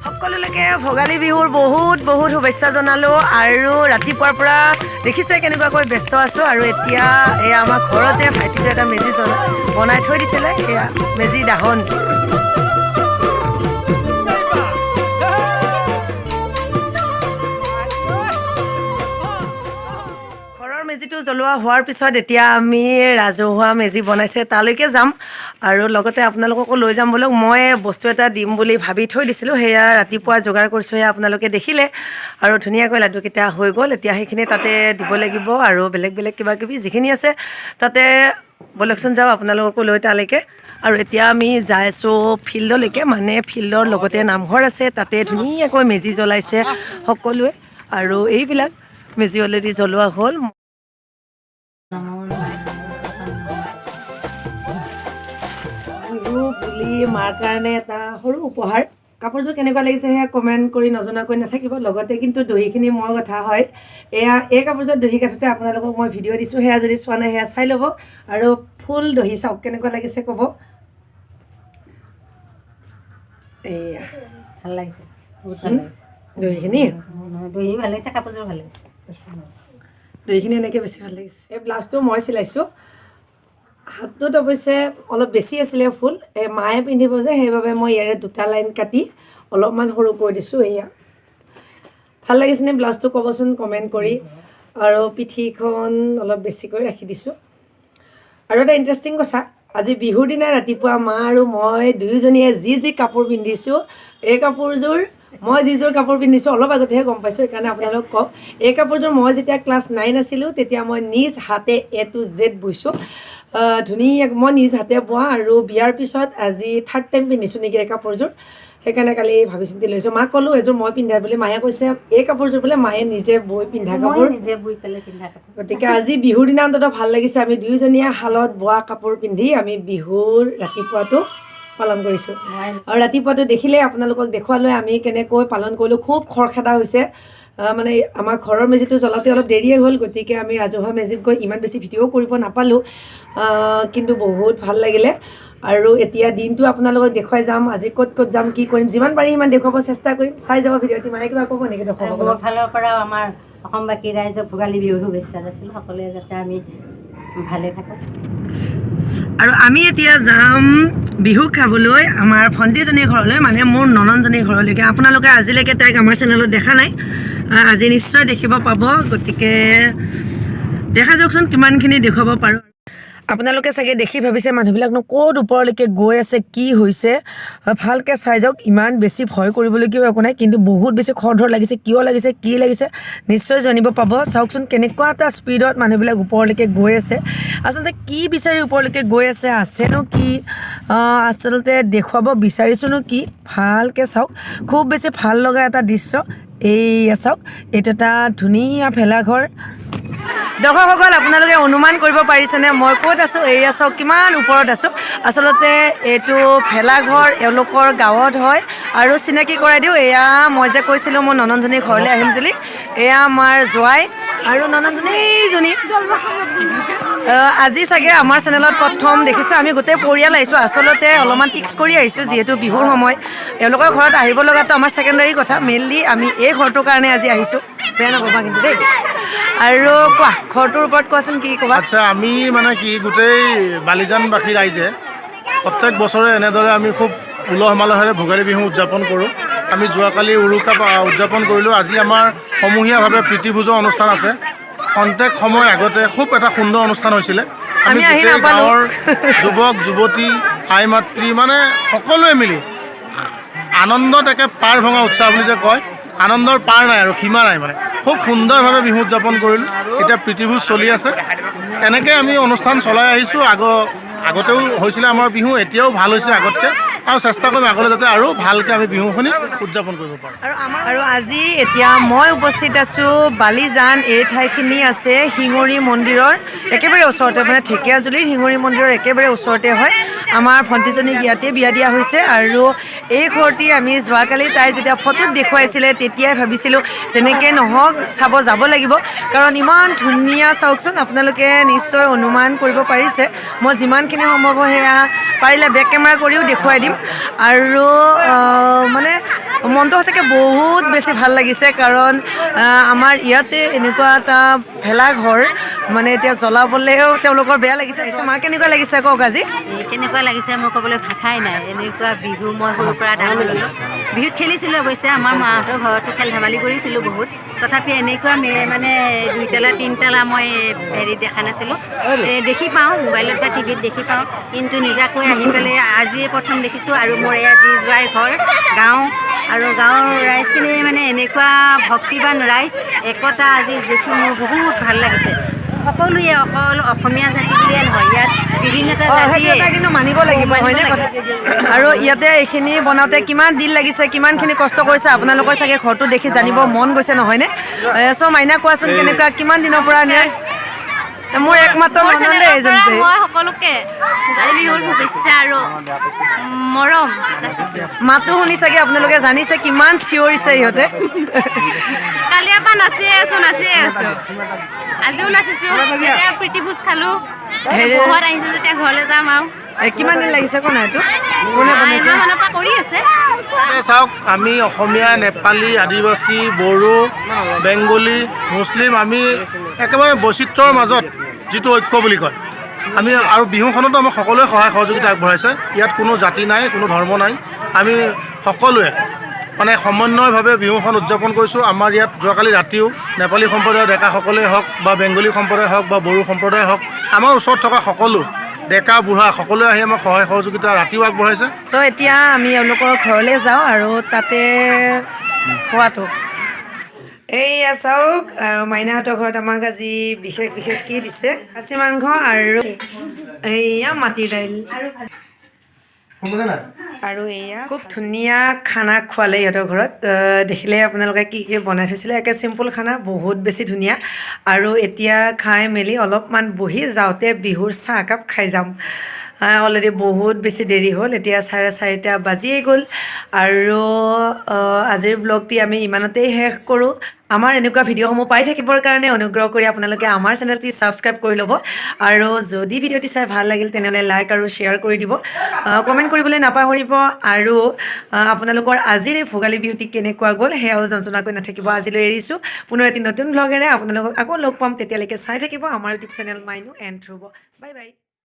সকলোকে ভোগালী বিহুৰ বহুত বহুত শুভেচ্ছা জনালোঁ আৰু ৰাতিপুৱাৰ পৰা দেখিছে কেনেকুৱাকৈ ব্যস্ত আছোঁ আৰু এতিয়া এয়া আমাৰ ঘৰতে ভাইটিটোৱে এটা মেজি বনাই থৈ দিছিলে এয়া মেজি দাহন মেজিটো জ্বলোৱা হোৱাৰ পিছত এতিয়া আমি ৰাজহুৱা মেজি বনাইছে তালৈকে যাম আৰু লগতে আপোনালোককো লৈ যাম বোলো মই বস্তু এটা দিম বুলি ভাবি থৈ দিছিলোঁ সেয়া ৰাতিপুৱা যোগাৰ কৰিছোঁ সেয়া আপোনালোকে দেখিলে আৰু ধুনীয়াকৈ লাডুকেইটা হৈ গ'ল এতিয়া সেইখিনি তাতে দিব লাগিব আৰু বেলেগ বেলেগ কিবা কিবি যিখিনি আছে তাতে বলকচোন যাওঁ আপোনালোককো লৈ তালৈকে আৰু এতিয়া আমি যাই আছোঁ ফিল্ডলৈকে মানে ফিল্ডৰ লগতে নামঘৰ আছে তাতে ধুনীয়াকৈ মেজি জ্বলাইছে সকলোৱে আৰু এইবিলাক মেজি অলৰেডি জ্বলোৱা হ'ল বিহু বুলি মাৰ কাৰণে এটা সৰু উপহাৰ কাপোৰযোৰ কেনেকুৱা লাগিছে সেয়া কমেণ্ট কৰি নজনাকৈ নাথাকিব লগতে কিন্তু দহিখিনি মোৰ কথা হয় এয়া এই কাপোৰযোৰ দহি কাঠোতে আপোনালোকক মই ভিডিঅ' দিছোঁ সেয়া যদি চোৱা নাই সেয়া চাই ল'ব আৰু ফুল দহি চাওক কেনেকুৱা লাগিছে ক'ব এয়া ভাল লাগিছে বহুত ভাল লাগিছে দহিখিনি দহি ভাল লাগিছে কাপোৰযোৰ ভাল লাগিছে দহিখিনি এনেকৈ বেছি ভাল লাগিছে এই ব্লাউজটো মই চিলাইছোঁ হাতটোত অৱশ্যে অলপ বেছি আছিলে ফুল এই মায়ে পিন্ধিব যে সেইবাবে মই ইয়াৰে দুটা লাইন কাটি অলপমান সৰু কৰি দিছোঁ এয়া ভাল লাগিছেনে ব্লাউজটো ক'বচোন কমেণ্ট কৰি আৰু পিঠিখন অলপ বেছিকৈ ৰাখি দিছোঁ আৰু এটা ইণ্টাৰেষ্টিং কথা আজি বিহুৰ দিনা ৰাতিপুৱা মা আৰু মই দুয়োজনীয়ে যি কাপোৰ পিন্ধিছোঁ এই কাপোৰযোৰ মই যিযোৰ কাপোৰ পিন্ধিছোঁ অলপ আগতেহে গম পাইছোঁ সেইকাৰণে আপোনালোকক কওঁ এই কাপোৰযোৰ মই যেতিয়া ক্লাছ 9 আছিলোঁ তেতিয়া মই নিজ হাতে A to Z বৈছোঁ ধুনীয়া মই নিজ হাতে বোৱা আৰু বিয়াৰ পিছত আজি 3rd টাইম পিন্ধিছোঁ নেকি এই কাপোৰযোৰ সেইকাৰণে কালি ভাবি চিন্তি লৈছোঁ মাক ক'লোঁ এযোৰ মই পিন্ধা বুলি মায়ে কৈছে এই কাপোৰযোৰ বোলে মায়ে নিজে বৈ পিন্ধা কাপোৰ নিজে বৈ পেলাই পিন্ধা কাপোৰ গতিকে আজি বিহুৰ দিনা অন্ততঃ ভাল লাগিছে আমি দুয়োজনীয়ে শালত বোৱা কাপোৰ পিন্ধি আমি বিহুৰ ৰাতিপুৱাটো পালন কৰিছোঁ আৰু ৰাতিপুৱাটো দেখিলে আপোনালোকক দেখুৱালৈ আমি কেনেকৈ পালন কৰিলোঁ খুব খৰখেদা হৈছে মানে আমাৰ ঘৰৰ মেজিটো জ্বলাওঁতে অলপ দেৰিয়ে হ'ল গতিকে আমি ৰাজহুৱা মেজিত গৈ ইমান বেছি ভিডিঅ' কৰিব নাপালোঁ কিন্তু বহুত ভাল লাগিলে আৰু এতিয়া দিনটো আপোনালোকক দেখুৱাই যাম আজি ক'ত যাম কি কৰিম যিমান পাৰি সিমান দেখুৱাব চেষ্টা কৰিম চাই যাব ভিডিঅ'টি মায়ে কিবা ক'ব নেকি দেখুৱাব মোৰ ফালৰ পৰাও আমাৰ অসমবাসী ৰাইজক ভোগালী বিহুৰ শুভেচ্ছা দিছিলোঁ সকলোৱে যাতে আমি ভালে থাকোঁ আৰু আমি এতিয়া যাম বিহু খাবলৈ আমাৰ ভণ্টিজনীৰ ঘৰলৈ মানে মোৰ নননজনীৰ ঘৰলৈকে আপোনালোকে আজিলৈকে তাইক আমাৰ চেনেলত দেখা নাই আজি নিশ্চয় দেখিব পাব গতিকে দেখা যাওকচোন কিমানখিনি দেখুৱাব পাৰোঁ আপোনালোকে চাগে দেখি ভাবিছে মানুহবিলাকনো ক'ত ওপৰলৈকে গৈ আছে কি হৈছে ভালকৈ চাই যাওক ইমান বেছি ভয় কৰিবলগীয়া একো নাই কিন্তু বহুত বেছি খৰধৰ লাগিছে কিয় লাগিছে কি লাগিছে নিশ্চয় জানিব পাব চাওকচোন কেনেকুৱা এটা স্পীডত মানুহবিলাক ওপৰলৈকে গৈ আছে আচলতে কি বিচাৰি ওপৰলৈকে গৈ আছেনো কি আচলতে দেখুৱাব বিচাৰিছোঁনো কি ভালকৈ চাওক খুব বেছি ভাল লগা এটা দৃশ্য এইয়া চাওক এইটো এটা ধুনীয়া ভেলাঘৰ দৰ্শকসকল আপোনালোকে অনুমান কৰিব পাৰিছেনে মই ক'ত আছোঁ এয়া চাওক কিমান ওপৰত আছোঁ আচলতে এইটো ভেলাঘৰ এওঁলোকৰ গাঁৱত হয় আৰু চিনাকি কৰাই দিওঁ এয়া মই যে কৈছিলোঁ মই নননজনীৰ ঘৰলৈ আহিম বুলি এয়া আমাৰ জোৱাই আৰু নননজনীজনী আজি চাগে আমাৰ চেনেলত প্ৰথম দেখিছে আমি গোটেই পৰিয়াল আহিছোঁ আচলতে অলপমান টিক্স কৰি আহিছোঁ যিহেতু বিহুৰ সময় এওঁলোকৰ ঘৰত আহিব লগাটো আমাৰ ছেকেণ্ডাৰী কথা মেইনলি আমি এই ঘৰটোৰ কাৰণে আজি আহিছোঁ বেয়া নাপাবা কিন্তু দেই আৰু কোৱা ঘৰটোৰ ওপৰত কোৱাচোন কি ক'বা আচ্ছা আমি মানে কি গোটেই বালিজানবাসী ৰাইজে প্ৰত্যেক বছৰে এনেদৰে আমি খুব উলহ মালহেৰে ভোগালী বিহু উদযাপন কৰোঁ আমি যোৱাকালি উৰুকা উদযাপন কৰিলোঁ আজি আমাৰ সমূহীয়াভাৱে প্ৰীতিভোজৰ অনুষ্ঠান আছে খন্তেক সময় আগতে খুব এটা সুন্দৰ অনুষ্ঠান হৈছিলে আমি গোটেই গাঁৱৰ যুৱক যুৱতী আই মাতৃ মানে সকলোৱে মিলি আনন্দত একে পাৰ ভঙা উৎসাহ বুলি যে কয় আনন্দৰ পাৰ নাই আৰু সীমা নাই মানে খুব সুন্দৰভাৱে বিহু উদযাপন কৰিলোঁ এতিয়া প্ৰীতিভোজ চলি আছে এনেকৈ আমি অনুষ্ঠান চলাই আহিছোঁ আগতেও হৈছিলে আমাৰ বিহু এতিয়াও ভাল হৈছে আগতকৈ আৰু চেষ্টা কৰিম আগলৈ যাতে আৰু ভালকৈ আমি বিহুখিনি উদযাপন কৰিব পাৰোঁ। আৰু আজি এতিয়া মই উপস্থিত আছোঁ বালিজান। এই ঠাইখিনি আছে শিঙৰি মন্দিৰৰ একেবাৰে ওচৰতে, মানে ঢেকীয়াজুলিৰ শিঙৰি মন্দিৰৰ একেবাৰে ওচৰতে হয়। আমাৰ ভণ্টিজনীক ইয়াতে বিয়া দিয়া হৈছে আৰু এই ঘৰটি আমি যোৱাকালি তাই যেতিয়া ফটোত দেখুৱাইছিলে তেতিয়াই ভাবিছিলোঁ যেনেকৈ নহওক চাব যাব লাগিব, কাৰণ ইমান ধুনীয়া। চাওকচোন, আপোনালোকে নিশ্চয় অনুমান কৰিব পাৰিছে। মই যিমানখিনি সম্ভৱ হয় সেয়া পাৰিলে বেক কেমেৰা কৰিও দেখুৱাই দিম। আৰু মানে মনটো সঁচাকৈ বহুত বেছি ভাল লাগিছে, কাৰণ আমাৰ ইয়াতে এনেকুৱা এটা ভেলাঘৰ মানে এতিয়া জ্বলাবলৈও তেওঁলোকৰ বেয়া লাগিছে। তোমাৰ কেনেকুৱা লাগিছে কওক আজি? কেনেকুৱা লাগিছে মোৰ ক'বলৈ ভাষাই নাই। এনেকুৱা বিহু মই সৰুৰ পৰা ডাঙৰ হ'লোঁ। বিহুত খেলিছিলোঁ অৱশ্যে, আমাৰ মাহঁতৰ ঘৰতো খেল ধেমালি কৰিছিলোঁ বহুত। তথাপি এনেকুৱা মানে 2 তলা 3 তলা মই হেৰিত দেখা নাছিলোঁ। দেখি পাওঁ মোবাইলত বা টিভিত দেখি পাওঁ, কিন্তু নিজাকৈ আহি পেলাই আজি প্ৰথম দেখিছোঁ। আৰু মোৰ এই আজি যোৱাই ঘৰ গাঁও, আৰু গাঁৱৰ ৰাইজখিনি মানে এনেকুৱা ভক্তিবান ৰাইজ, একতা আজি দেখি মোৰ বহুত ভাল লাগিছে। সকলোৱে অকল অসমীয়া জাতি বুলিয়ে নহয়, ইয়াত বিভিন্নতা জাতিয়ে কিন্তু মানিব লাগিব, হয়নে কথা? আৰু ইয়াতে এইখিনি বনাওঁতে কিমান দিন লাগিছে, কিমানখিনি কষ্ট কৰিছে, আপোনালোকৰ চাগে ঘৰটো দেখি জানিব মন গৈছে, নহয়নে? চ' মাইনা কোৱাচোন, কেনেকুৱা কিমান দিনৰ পৰা মোৰ একমাত্ৰ মই সকলোকে ভোগালী বিহুৰ শুভেচ্ছা আৰু মৰম যাচিছোঁ। মাতো শুনি চাগে আপোনালোকে জানিছে কিমান চিঞৰিছে ইহঁতে। কালিৰ পৰা নাচিয়ে আছোঁ। আজিও নাচিছোঁ, এতিয়া প্ৰীতি ভোজ খালোঁ। বহুত আহিছে যেতিয়া ঘৰলৈ যাম আৰু। কিমান দিন লাগিছে কোনে এইটো? এমাহমানৰ পৰা কৰি আছে। চাওক, আমি অসমীয়া, নেপালী, আদিবাসী, বড়ো, বেংগলী, মুছলিম, আমি একেবাৰে বৈচিত্ৰৰ মাজত যিটো ঐক্য বুলি কয়, আমি আৰু বিহুখনতো আমাক সকলোৱে সহায় সহযোগিতা আগবঢ়াইছে। ইয়াত কোনো জাতি নাই, কোনো ধৰ্ম নাই। আমি সকলোৱে মানে সমন্বয়ভাৱে বিহুখন উদযাপন কৰিছোঁ। আমাৰ ইয়াত যোৱাকালি ৰাতিও নেপালী সম্প্ৰদায়ৰ ডেকাসকলেই হওক বা বেংগলী সম্প্ৰদায় হওক বা বড়ো সম্প্ৰদায় হওক, আমাৰ ওচৰত থকা সকলো ডেকা বুঢ়া সকলোৱে আহি আমাক সহায় সহযোগিতা ৰাতিও আগবঢ়াইছে। চ' এতিয়া আমি এওঁলোকৰ ঘৰলৈ যাওঁ আৰু তাতে খোৱাটো। এইয়া চাওক, মাইনাহঁতৰ ঘৰত আমাক আজি বিশেষ কি দিছে? খাচী মাংস আৰু এইয়া মাটিৰ দাইল। আৰু এয়া খুব ধুনীয়া খানা খোৱালে ইহঁতৰ ঘৰত। দেখিলে আপোনালোকে কি বনাই থৈছিলে, একে চিম্পুল খানা, বহুত বেছি ধুনীয়া। আৰু এতিয়া খাই মেলি অলপমান বহি যাওঁতে বিহুৰ চাহ একাপ খাই যাম। অলৰেডি বহুত বেছি দেৰি হ'ল, এতিয়া 4:30 বাজিয়েই গ'ল। আৰু আজিৰ ব্লগটি আমি ইমানতেই শেষ কৰোঁ। আমাৰ এনেকুৱা ভিডিঅ'সমূহ পাই থাকিবৰ কাৰণে অনুগ্ৰহ কৰি আপোনালোকে আমাৰ চেনেলটি ছাবস্ক্ৰাইব কৰি ল'ব। আৰু যদি ভিডিঅ'টি চাই ভাল লাগিল তেনেহ'লে লাইক আৰু শ্বেয়াৰ কৰি দিব, কমেণ্ট কৰিবলৈ নাপাহৰিব। আৰু আপোনালোকৰ আজিৰ এই ভোগালী বিহুটি কেনেকুৱা গ'ল সেয়াও জনাকৈ নাথাকিব। আজিলৈ এৰিছোঁ, পুনৰ এটি নতুন ব্লগেৰে আপোনালোকক আকৌ লগ পাম। তেতিয়ালৈকে চাই থাকিব আমাৰ YouTube channel Mainu and Dhruv. Bye by.